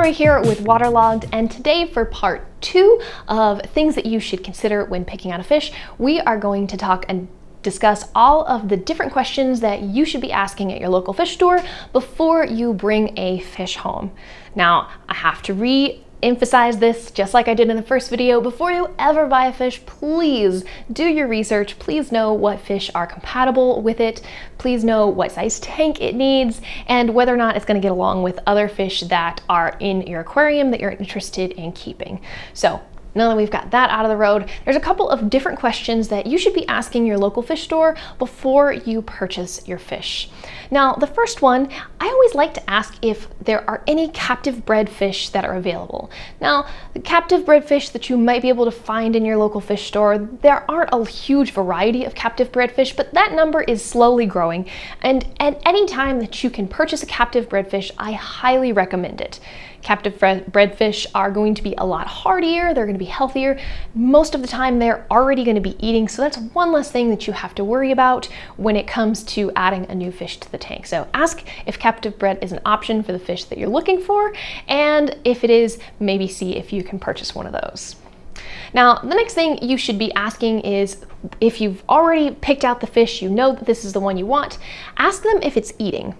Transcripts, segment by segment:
Laura here with WaterLogged, and today for part 2 of things that you should consider when picking out a fish, we are going to talk and discuss all of the different questions that you should be asking at your local fish store before you bring a fish home. Now, I have to re-emphasize this, just like I did in the first video. Before you ever buy a fish, please do your research. Please know what fish are compatible with it. Please know what size tank it needs and whether or not it's going to get along with other fish that are in your aquarium that you're interested in keeping. So now that we've got that out of the road, there's a couple of different questions that you should be asking your local fish store before you purchase your fish. Now, the first one, I always like to ask if there are any captive bred fish that are available. Now, the captive bred fish that you might be able to find in your local fish store, there aren't a huge variety of captive bred fish, but that number is slowly growing. And at any time that you can purchase a captive bred fish, I highly recommend it. Captive bred fish are going to be a lot hardier, they're going to be healthier. Most of the time they're already going to be eating, so that's one less thing that you have to worry about when it comes to adding a new fish to the tank. So ask if captive bred is an option for the fish that you're looking for, and if it is, maybe see if you can purchase one of those. Now, the next thing you should be asking is, if you've already picked out the fish, you know that this is the one you want, ask them if it's eating.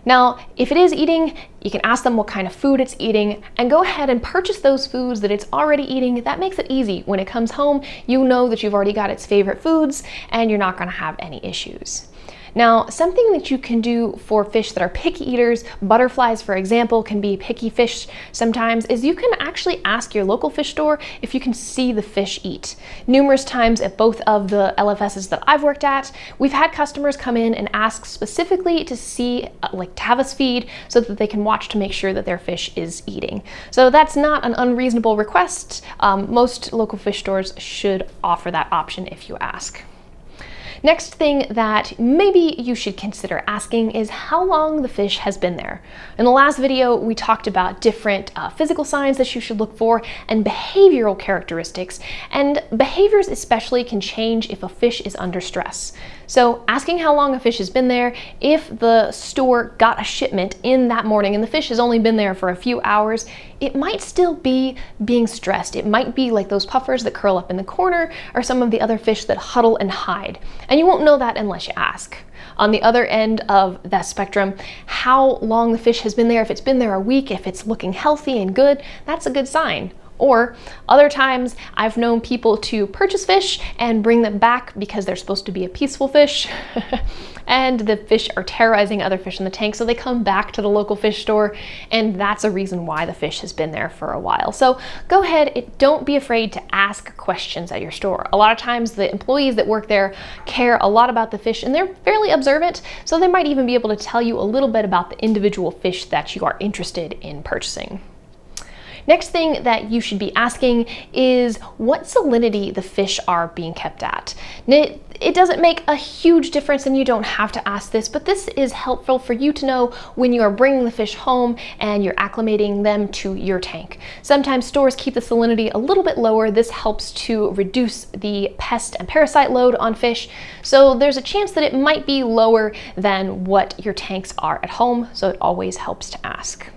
Now, if it is eating, you can ask them what kind of food it's eating and go ahead and purchase those foods that it's already eating. That makes it easy. When it comes home, you know that you've already got its favorite foods and you're not going to have any issues. Now, something that you can do for fish that are picky eaters, butterflies, for example, can be picky fish sometimes, is you can actually ask your local fish store if you can see the fish eat. Numerous times at both of the LFSs that I've worked at, we've had customers come in and ask specifically to see, to have us feed so that they can watch to make sure that their fish is eating. So that's not an unreasonable request. Most local fish stores should offer that option if you ask. Next thing that maybe you should consider asking is how long the fish has been there. In the last video, we talked about different physical signs that you should look for and behavioral characteristics, and behaviors especially can change if a fish is under stress. So asking how long a fish has been there, if the store got a shipment in that morning and the fish has only been there for a few hours, it might still be being stressed. It might be like those puffers that curl up in the corner or some of the other fish that huddle and hide. And you won't know that unless you ask. On the other end of that spectrum, how long the fish has been there, if it's been there a week, if it's looking healthy and good, that's a good sign. Or other times I've known people to purchase fish and bring them back because they're supposed to be a peaceful fish and the fish are terrorizing other fish in the tank, so they come back to the local fish store, and that's a reason why the fish has been there for a while. So go ahead, don't be afraid to ask questions at your store. A lot of times the employees that work there care a lot about the fish and they're fairly observant, so they might even be able to tell you a little bit about the individual fish that you are interested in purchasing. Next thing that you should be asking is what salinity the fish are being kept at. It doesn't make a huge difference and you don't have to ask this, but this is helpful for you to know when you are bringing the fish home and you're acclimating them to your tank. Sometimes stores keep the salinity a little bit lower. This helps to reduce the pest and parasite load on fish. So there's a chance that it might be lower than what your tanks are at home, so it always helps to ask.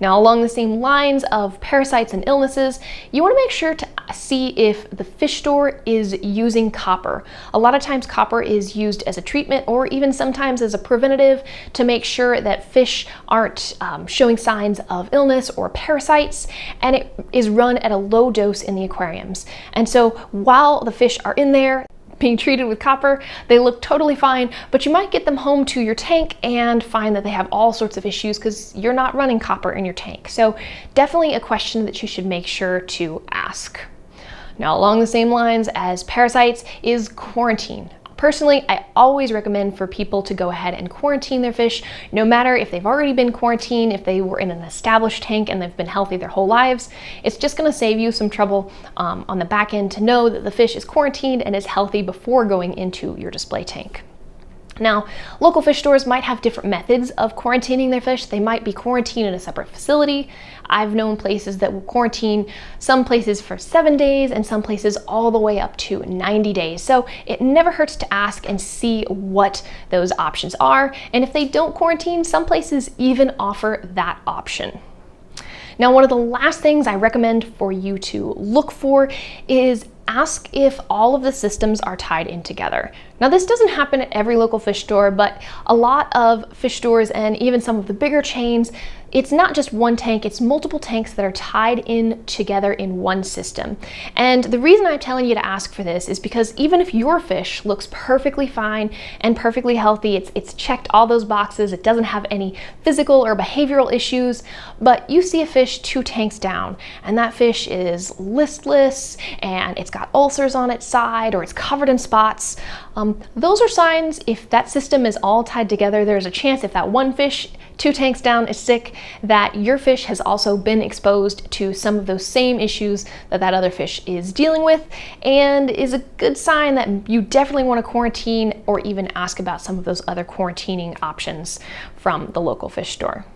Now, along the same lines of parasites and illnesses, you want to make sure to see if the fish store is using copper. A lot of times copper is used as a treatment or even sometimes as a preventative to make sure that fish aren't showing signs of illness or parasites, and it is run at a low dose in the aquariums. And so while the fish are in there being treated with copper, they look totally fine, but you might get them home to your tank and find that they have all sorts of issues because you're not running copper in your tank. So definitely a question that you should make sure to ask. Now, along the same lines as parasites is quarantine. Personally, I always recommend for people to go ahead and quarantine their fish, no matter if they've already been quarantined, if they were in an established tank and they've been healthy their whole lives. It's just going to save you some trouble on the back end to know that the fish is quarantined and is healthy before going into your display tank. Now, local fish stores might have different methods of quarantining their fish. They might be quarantined in a separate facility. I've known places that will quarantine some places for 7 days and some places all the way up to 90 days. So it never hurts to ask and see what those options are. And if they don't quarantine, some places even offer that option. Now, one of the last things I recommend for you to look for is ask if all of the systems are tied in together. Now, this doesn't happen at every local fish store, but a lot of fish stores and even some of the bigger chains, it's not just one tank, it's multiple tanks that are tied in together in one system. And the reason I'm telling you to ask for this is because even if your fish looks perfectly fine and perfectly healthy, it's checked all those boxes, it doesn't have any physical or behavioral issues, but you see a fish 2 tanks down and that fish is listless and it's got ulcers on its side or it's covered in spots, those are signs. If that system is all tied together, there's a chance if that one fish 2 tanks down is sick, that your fish has also been exposed to some of those same issues that that other fish is dealing with, and is a good sign that you definitely want to quarantine or even ask about some of those other quarantining options from the local fish store.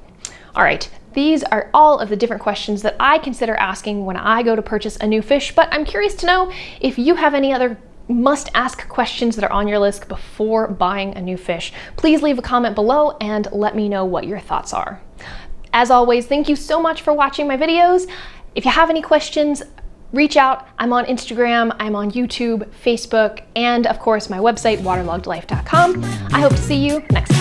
All right, these are all of the different questions that I consider asking when I go to purchase a new fish, but I'm curious to know if you have any other must-ask questions that are on your list before buying a new fish. Please leave a comment below and let me know what your thoughts are. As always, thank you so much for watching my videos. If you have any questions, reach out. I'm on Instagram, I'm on YouTube, Facebook, and of course my website, waterloggedlife.com. I hope to see you next time.